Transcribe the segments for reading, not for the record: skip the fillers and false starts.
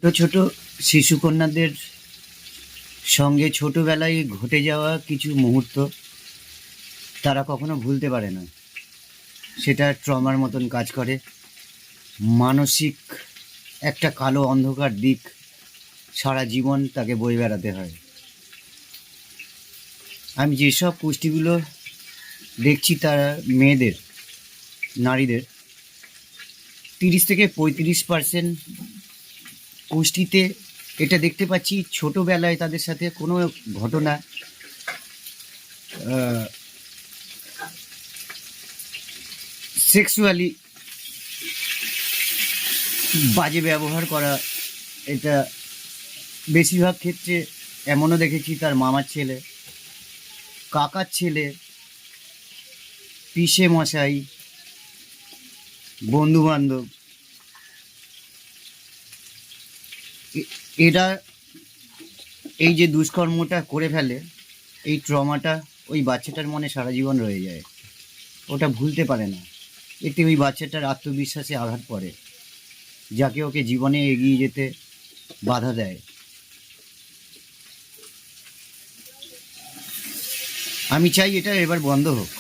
ছোট ছোট শিশুকন্যাদের সঙ্গে ছোটবেলায় ঘটে যাওয়া কিছু মুহূর্ত তারা কখনো ভুলতে পারে না। সেটা ট্রমার মতন কাজ করে। মানসিক একটা কালো অন্ধকার দিক সারা জীবন তাকে বয়ে বেড়াতে হয়। আমি যেসব পুষ্টিগুলো দেখছি তারা মেয়েদের, নারীদের 30 থেকে 35% পুষ্টিতে এটা দেখতে পাচ্ছি ছোটোবেলায় তাদের সাথে কোনো ঘটনা, সেক্সুয়ালি বাজে ব্যবহার করা। এটা বেশিরভাগ ক্ষেত্রে এমনও দেখেছি তার মামার ছেলে, কাকার ছেলে, পিসে মশাই, বন্ধুবান্ধব, এরা এই যে দুষ্কর্মটা করে ফেলে, এই ট্রমাটা ওই বাচ্চাটার মনে সারা জীবন রয়ে যায়। ওটা ভুলতে পারে না। এতে ওই বাচ্চাটার আত্মবিশ্বাসে আঘাত পড়ে, যাকে ওকে জীবনে এগিয়ে যেতে বাধা দেয়। আমি চাই এটা এবার বন্ধ হোক।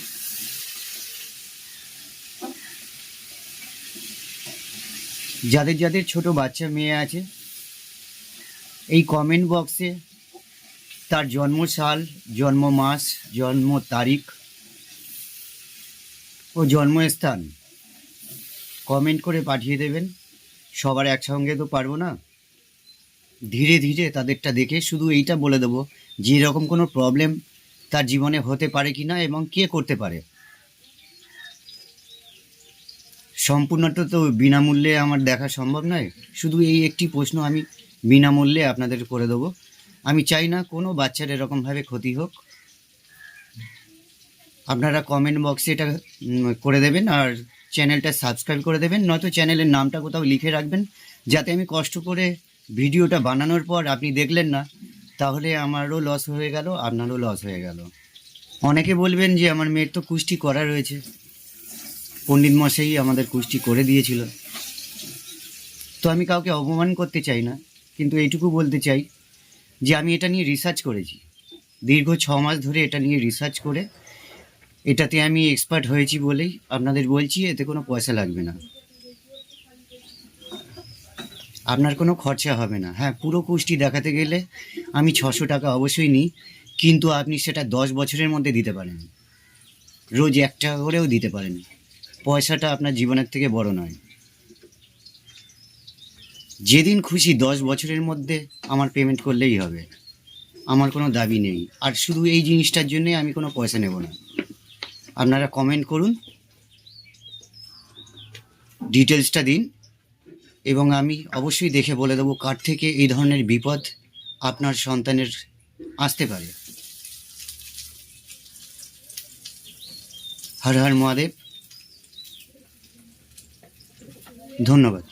যাদের যাদের ছোট বাচ্চা মেয়ে আছে, এই কমেন্ট বক্সে তার জন্মসাল, জন্ম মাস, জন্ম তারিখ ও জন্মস্থান কমেন্ট করে পাঠিয়ে দেবেন। সবার একসঙ্গে তো পারবো না, ধীরে ধীরে তাদেরটা দেখে শুধু এইটা বলে দেবো যে এরকম কোনো প্রবলেম তার জীবনে হতে পারে কি না এবং কে করতে পারে। সম্পূর্ণটা তো বিনামূল্যে আমার দেখা সম্ভব নয়। শুধু এই একটি প্রশ্ন আমি বিনামূল্যে আপনাদের করে দেবো। আমি চাই না কোনো বাচ্চার এরকমভাবে ক্ষতি হোক। আপনারা কমেন্ট বক্সে এটা করে দেবেন, আর চ্যানেলটা সাবস্ক্রাইব করে দেবেন, নয়তো চ্যানেলের নামটা কোথাও লিখে রাখবেন, যাতে আমি কষ্ট করে ভিডিওটা বানানোর পর আপনি দেখলেন না, তাহলে আমারও লস হয়ে গেল, আপনারও লস হয়ে গেল। অনেকে বলবেন যে আমার মেয়ের তো কুষ্টি করা রয়েছে, পণ্ডিত মশাই আমাদের কুষ্টি করে দিয়েছিল। তো আমি কাউকে অপমান করতে চাই না, কিন্তু এইটুকু বলতে চাই যে আমি এটা নিয়ে রিসার্চ করেছি। দীর্ঘ 6 মাস ধরে এটা নিয়ে রিসার্চ করে এটাতে আমি এক্সপার্ট হয়েছি বলেই আপনাদের বলছি। এতে কোনো পয়সা লাগবে না, আপনার কোনো খরচা হবে না। হ্যাঁ, পুরো কুষ্টি দেখাতে গেলে আমি 600 টাকা অবশ্যই নিই, কিন্তু আপনি সেটা 10 বছরের মধ্যে দিতে পারেন, রোজ 1 টাকা করেও দিতে পারেন। পয়সাটা আপনার জীবনের থেকে বড় নয়। যেদিন খুশি 10 বছরের মধ্যে আমার পেমেন্ট করলেই হবে, আমার কোনো দাবি নেই। আর শুধু এই জিনিসটার জন্যে আমি কোনো পয়সা নেব না। আপনারা কমেন্ট করুন, ডিটেলসটা দিন, এবং আমি অবশ্যই দেখে বলে দেবো কার থেকে এই ধরনের বিপদ আপনার সন্তানের আসতে পারে। হর হর মহাদেব। ধন্যবাদ।